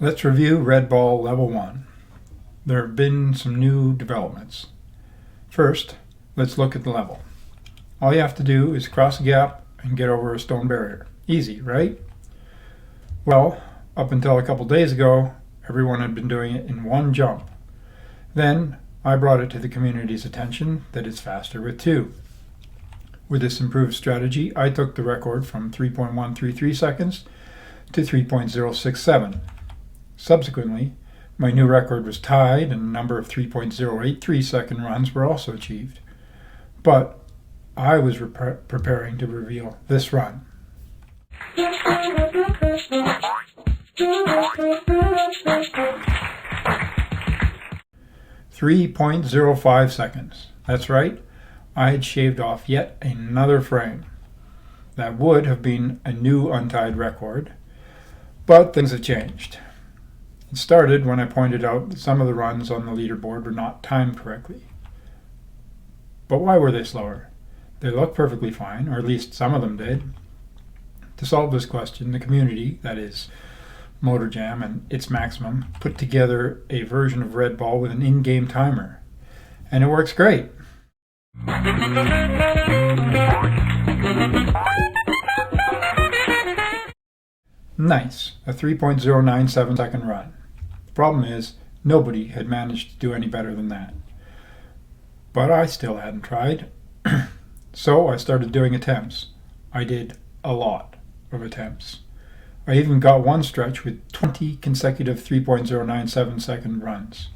Let's review Red Ball Level 1. There have been some new developments. First, let's look at the level. All you have to do is cross a gap and get over a stone barrier. Easy, right? Well, up until a couple days ago, everyone had been doing it in one jump. Then, I brought it to the community's attention that it's faster with two. With this improved strategy, I took the record from 3.133 seconds to 3.067. Subsequently, my new record was tied and a number of 3.083 second runs were also achieved. But I was preparing to reveal this run. 3.05 seconds. That's right, I had shaved off yet another frame. That would have been a new untied record, but things have changed. It started when I pointed out that some of the runs on the leaderboard were not timed correctly. But why were they slower? They looked perfectly fine, or at least some of them did. To solve this question, the community, that is, MotorJam and its Maximum, put together a version of Red Ball with an in-game timer. And it works great. Nice, a 3.097 second run. The problem is, nobody had managed to do any better than that. But I still hadn't tried. So I started doing attempts. I did a lot of attempts. I even got one stretch with 20 consecutive 3.097 second runs.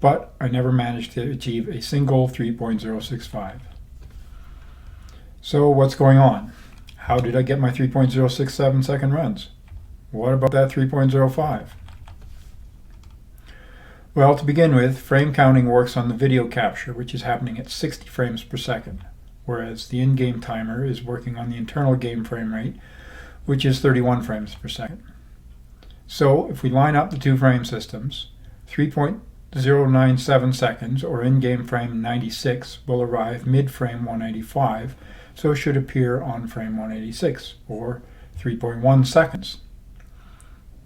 But I never managed to achieve a single 3.065. So what's going on? How did I get my 3.067 second runs? What about that 3.05? Well, to begin with, frame counting works on the video capture, which is happening at 60 frames per second, whereas the in-game timer is working on the internal game frame rate, which is 31 frames per second. So if we line up the two frame systems, 3.097 seconds, or in-game frame 96, will arrive mid-frame 185, so it should appear on frame 186, or 3.1 seconds.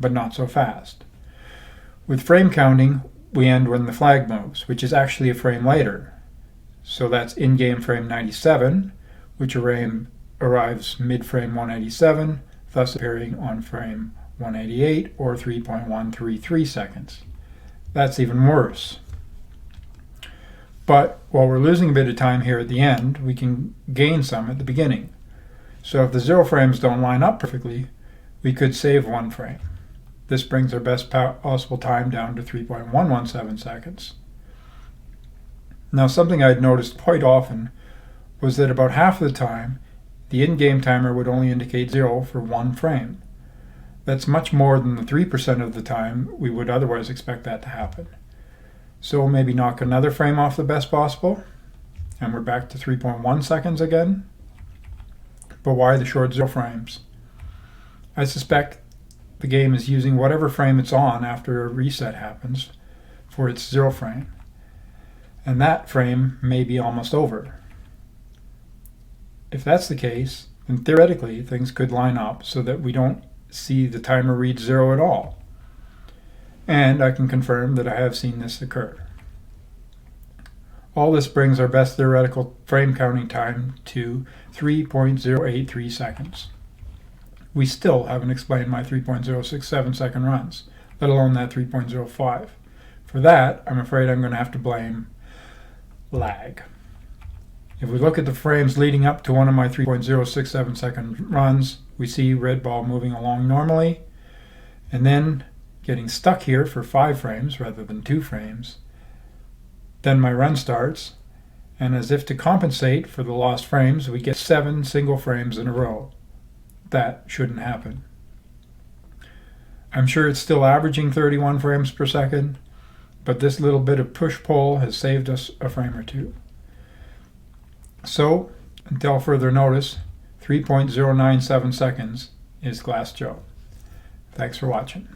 But not so fast. With frame counting, we end when the flag moves, which is actually a frame later. So that's in-game frame 97, which arrives mid-frame 187, thus appearing on frame 188, or 3.133 seconds. That's even worse. But while we're losing a bit of time here at the end, we can gain some at the beginning. So if the 0 frames don't line up perfectly, we could save one frame. This brings our best possible time down to 3.117 seconds. Now, something I'd noticed quite often was that about half of the time, the in-game timer would only indicate 0 for one frame. That's much more than the 3% of the time we would otherwise expect that to happen. So maybe knock another frame off the best possible, and we're back to 3.1 seconds again. But why the short 0 frames? I suspect the game is using whatever frame it's on after a reset happens for its 0 frame. And that frame may be almost over. If that's the case, then theoretically things could line up so that we don't see the timer read 0 at all. And I can confirm that I have seen this occur. All this brings our best theoretical frame counting time to 3.083 seconds. We still haven't explained my 3.067 second runs, let alone that 3.05. For that, I'm afraid I'm going to have to blame lag. If we look at the frames leading up to one of my 3.067 second runs, we see Red Ball moving along normally, and then getting stuck here for 5 frames rather than 2 frames. Then my run starts, and as if to compensate for the lost frames, we get 7 single frames in a row. That shouldn't happen. I'm sure it's still averaging 31 frames per second, but this little bit of push-pull has saved us a frame or two. So, until further notice, 3.097 seconds is Glass Joe. Thanks for watching.